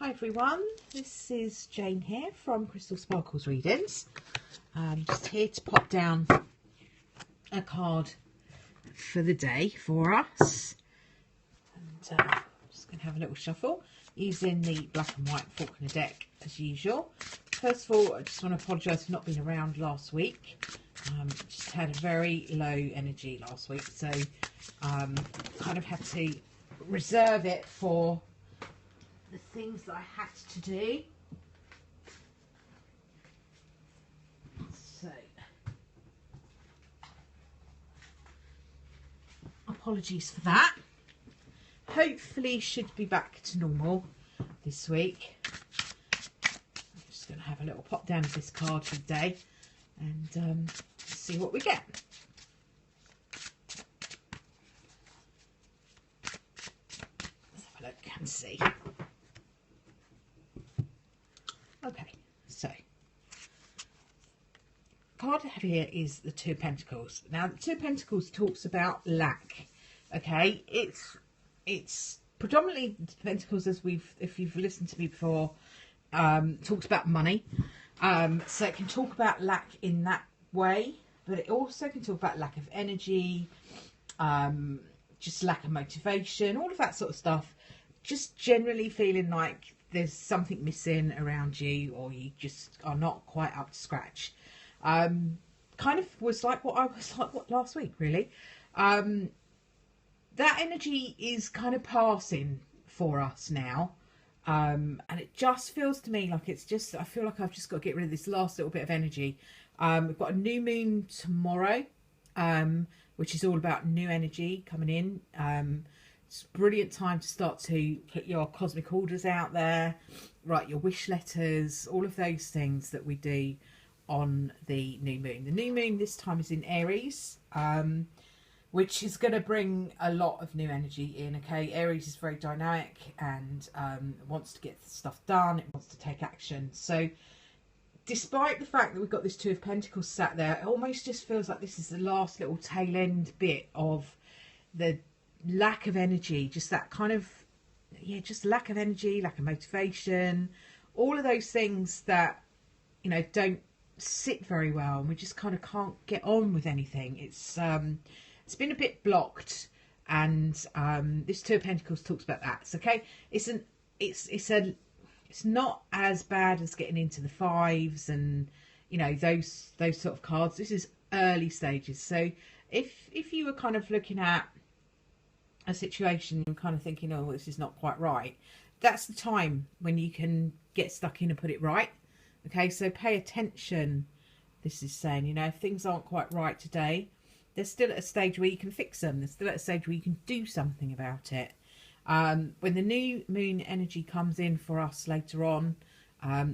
Hi everyone, this is Jane here from Crystal Sparkles Readings. I'm just here to pop down a card for the day for us. And I'm just going to have a little shuffle using the black and white Faulkner deck as usual. First of all, I just want to apologise for not being around last week. Just had a very low energy last week, so kind of had to reserve it for the things that I had to do. So apologies for that. Hopefully should be back to normal this week. I'm just going to have a little pop down of this card for the day and see what we get. Let's have a look and see. Okay, so card I have here is the Two of Pentacles. Now, the Two of Pentacles talks about lack. Okay, it's predominantly Pentacles, as if you've listened to me before, talks about money. So it can talk about lack in that way, but it also can talk about lack of energy, just lack of motivation, all of that sort of stuff. Just generally feeling like there's something missing around you, or you just are not quite up to scratch. Kind of was like what I was like last week, really. That energy is kind of passing for us now. And it just feels to me like I feel like I've just got to get rid of this last little bit of energy. We've got a new moon tomorrow, which is all about new energy coming in. It's a brilliant time to start to put your cosmic orders out there, write your wish letters, all of those things that we do on the new moon. The new moon this time is in Aries, which is going to bring a lot of new energy in. Okay, Aries is very dynamic and wants to get stuff done. It wants to take action. So despite the fact that we've got this Two of Pentacles sat there, it almost just feels like this is the last little tail end bit of the lack of energy, just that kind of, just lack of energy, lack of motivation, all of those things that, don't sit very well, and we just kind of can't get on with anything. It's been a bit blocked, and this Two of Pentacles talks about that. So, okay, it's not as bad as getting into the fives and those sort of cards. This is early stages. So if you were kind of looking at a situation and kind of thinking, oh, this is not quite right, that's the time when you can get stuck in and put it right. Okay, so pay attention. This is saying, if things aren't quite right today, they're still at a stage where you can fix them. They're still at a stage where you can do something about it. When the new moon energy comes in for us later on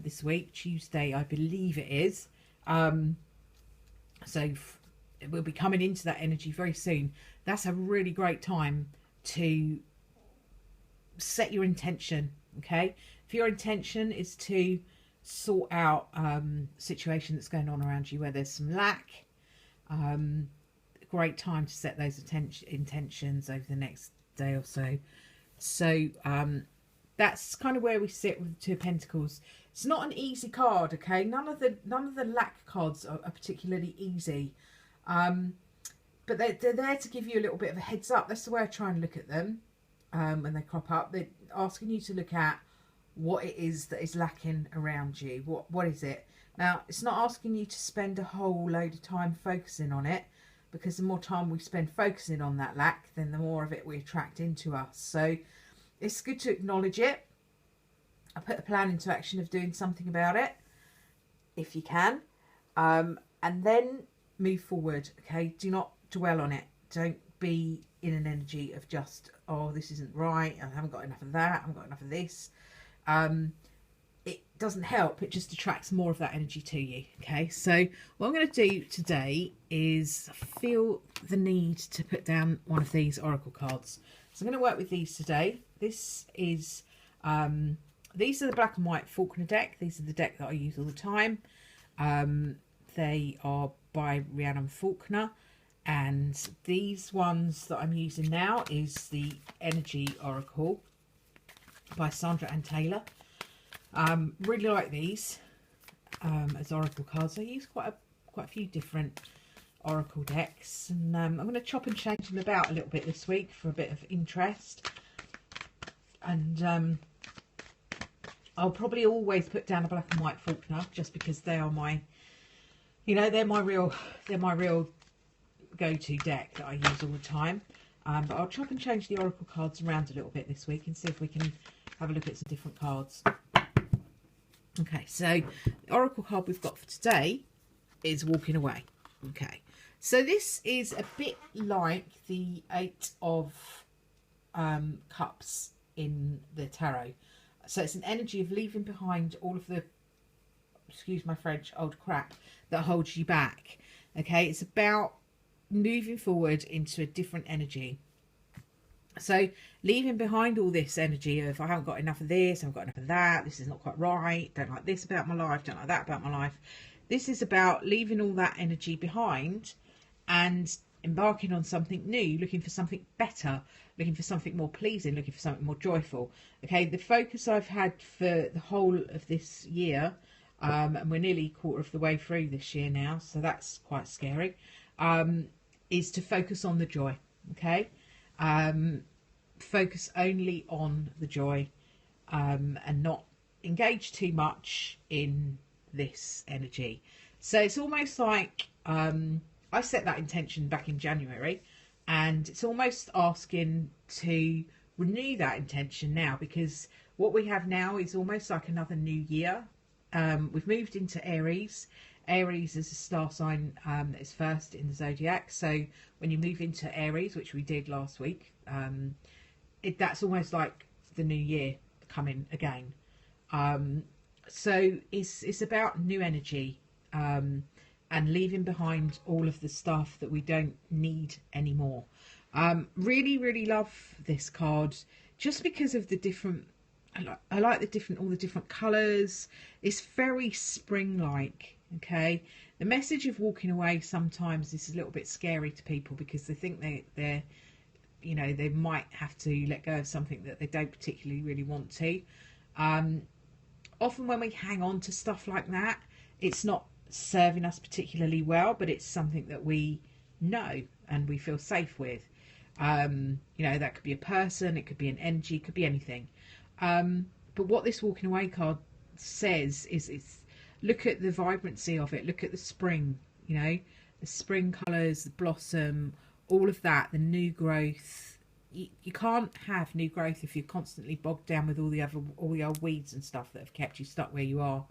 this week, Tuesday I believe it is, so we'll be coming into that energy very soon. That's a really great time to set your intention. Okay, if your intention is to sort out situation that's going on around you where there's some lack, great time to set those intentions over the next day or so. So that's kind of where we sit with the Two of Pentacles. It's not an easy card. Okay, none of the lack cards are particularly easy, but they're there to give you a little bit of a heads up. That's the way I try and look at them when they crop up. They're asking you to look at what it is that is lacking around you. What is it? Now, it's not asking you to spend a whole load of time focusing on it, because the more time we spend focusing on that lack, then the more of it we attract into us. So it's good to acknowledge it. I put a plan into action of doing something about it, if you can, and then move forward. Okay, do not dwell on it. Don't be in an energy of just, oh, this isn't right, I haven't got enough of that, I haven't got enough of this. It doesn't help. It just attracts more of that energy to you. Okay, so what I'm going to do today is feel the need to put down one of these oracle cards. So I'm going to work with these today. This is these are the black and white Faulkner deck. These are the deck that I use all the time. They are by Rhiannon Faulkner, and these ones that I'm using now is the Energy Oracle by Sandra Ann Taylor. Really like these as oracle cards. I use quite a few different oracle decks, and I'm going to chop and change them about a little bit this week for a bit of interest. And I'll probably always put down a black and white Faulkner, just because they are my, they're my real go-to deck that I use all the time. But I'll chop and change the oracle cards around a little bit this week and see if we can have a look at some different cards. Okay, so the oracle card we've got for today is Walking Away. Okay, so this is a bit like the Eight of Cups in the tarot. So it's an energy of leaving behind all of the, excuse my French, old crap that holds you back. Okay, it's about moving forward into a different energy. So leaving behind all this energy of I haven't got enough of this, I haven't got enough of that, this is not quite right, don't like this about my life, don't like that about my life. This is about leaving all that energy behind and embarking on something new, looking for something better, looking for something more pleasing, looking for something more joyful. Okay, the focus I've had for the whole of this year, and we're nearly a quarter of the way through this year now, so that's quite scary, is to focus on the joy. Okay, focus only on the joy, and not engage too much in this energy. So it's almost like I set that intention back in January, and it's almost asking to renew that intention now, because what we have now is almost like another new year. We've moved into Aries. Aries is a star sign that is first in the zodiac. So when you move into Aries, which we did last week, that's almost like the new year coming again. So it's about new energy, and leaving behind all of the stuff that we don't need anymore. Really, really love this card just because of the different. I like all the different colours. It's very spring-like. Okay, the message of walking away sometimes is a little bit scary to people because they think they're they might have to let go of something that they don't particularly really want to. Often when we hang on to stuff like that, it's not serving us particularly well, but it's something that we know and we feel safe with. That could be a person, it could be an energy, it could be anything. But what this walking away card says is look at the vibrancy of it, look at the spring, the spring colours, the blossom, all of that, the new growth. You can't have new growth if you're constantly bogged down with all the old weeds and stuff that have kept you stuck where you are.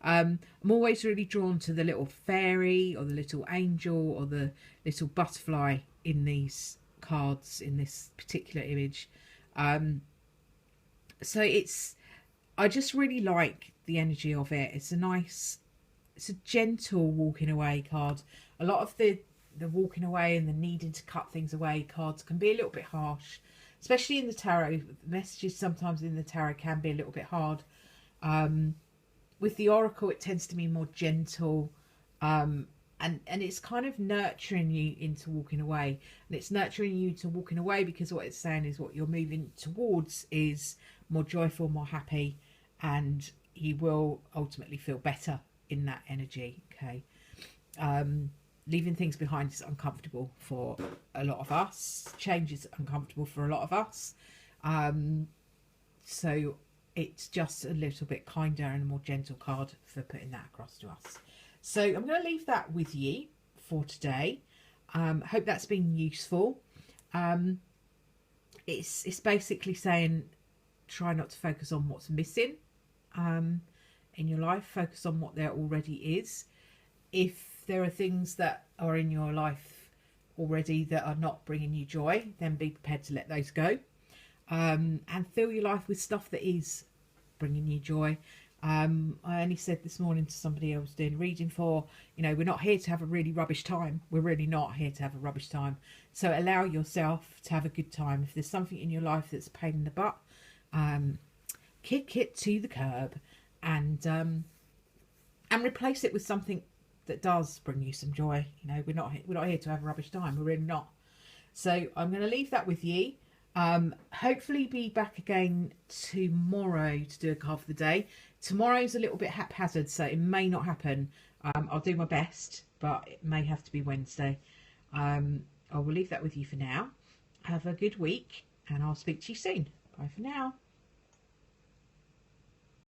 I'm always really drawn to the little fairy or the little angel or the little butterfly in these cards, in this particular image. So I just really like the energy of it. It's a gentle walking away card. A lot of the walking away and the needing to cut things away cards can be a little bit harsh, especially in the tarot. Messages sometimes in the tarot can be a little bit hard. With the oracle, it tends to be more gentle, and it's kind of nurturing you into walking away, and it's nurturing you to walking away because what it's saying is what you're moving towards is more joyful, more happy, and you will ultimately feel better in that energy. Okay, leaving things behind is uncomfortable for a lot of us. Change is uncomfortable for a lot of us. So it's just a little bit kinder and a more gentle card for putting that across to us. So I'm going to leave that with you for today. Hope that's been useful. It's basically saying try not to focus on what's missing in your life. Focus on what there already is. If there are things that are in your life already that are not bringing you joy, then be prepared to let those go. And fill your life with stuff that is bringing you joy. I only said this morning to somebody I was doing a reading for, we're not here to have a really rubbish time. We're really not here to have a rubbish time. So allow yourself to have a good time. If there's something in your life that's a pain in the butt, kick it to the curb and replace it with something that does bring you some joy. We're not here to have a rubbish time. We're really not. So I'm going to leave that with you. Hopefully be back again tomorrow to do a card for the day. Tomorrow's a little bit haphazard, so it may not happen. I'll do my best, but it may have to be Wednesday. I will leave that with you for now. Have a good week, and I'll speak to you soon. Bye for now.